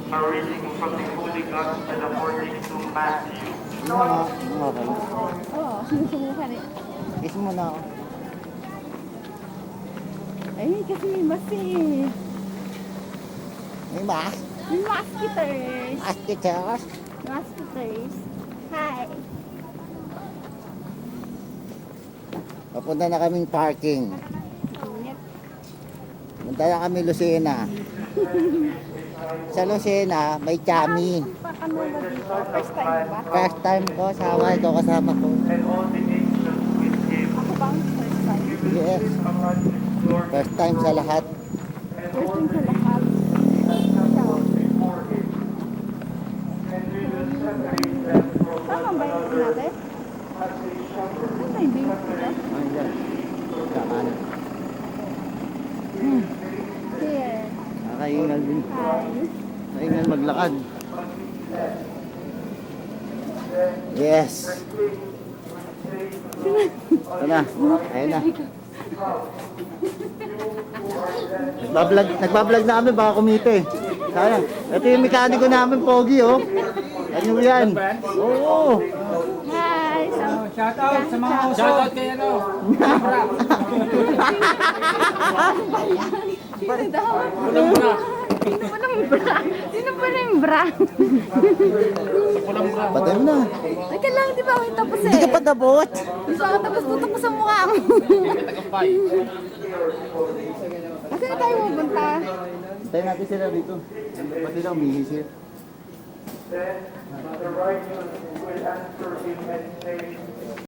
A reading from the Holy Gospel according to Matthew. Okay. Oo, sinusubukan eh. Kiss mo na ako. Ay, kasi may mas eh. May ba? May mosquitoes. Mosquitoes? Mosquitoes. Hi. Papunta na kaming parking. Init. Punta na kami Lucena. Sa Lucena, may chami. Pakanuwa dito. First time ba? First time ko, ito kasama ko. And all the nations with him. Ako bang first time? Yes. Among his glory. First time sa lahat. And First all time the sa lahat. nations before him. And we will separate them from Tama ba yung natin? as a shepherd. Ano ba yung baby ko? Ay, yan. Tama na. Here. Nakaingal din. Hi. Nakaingal maglakad. Yes. Ito na. Ayun na. Nagbablog na kami, baka kumite. Sayang. Ito yung mekaniko namin, Pogi, oh. Ano yan? Oo. Hi. Shout out sa mga uso. Shout out kay ano. Sino daw? Sino pa ng bra? Sino pa ng bra? Patay mo na. Teka lang, di ba ako yung tapos Hindi ka eh? pa dabot. Gusto ko tapos tutupos ang mukha mo. Kasi na tayo pupunta. Tayo natin sila dito. Pati na umihi siya. Then the righteous will answer him and say,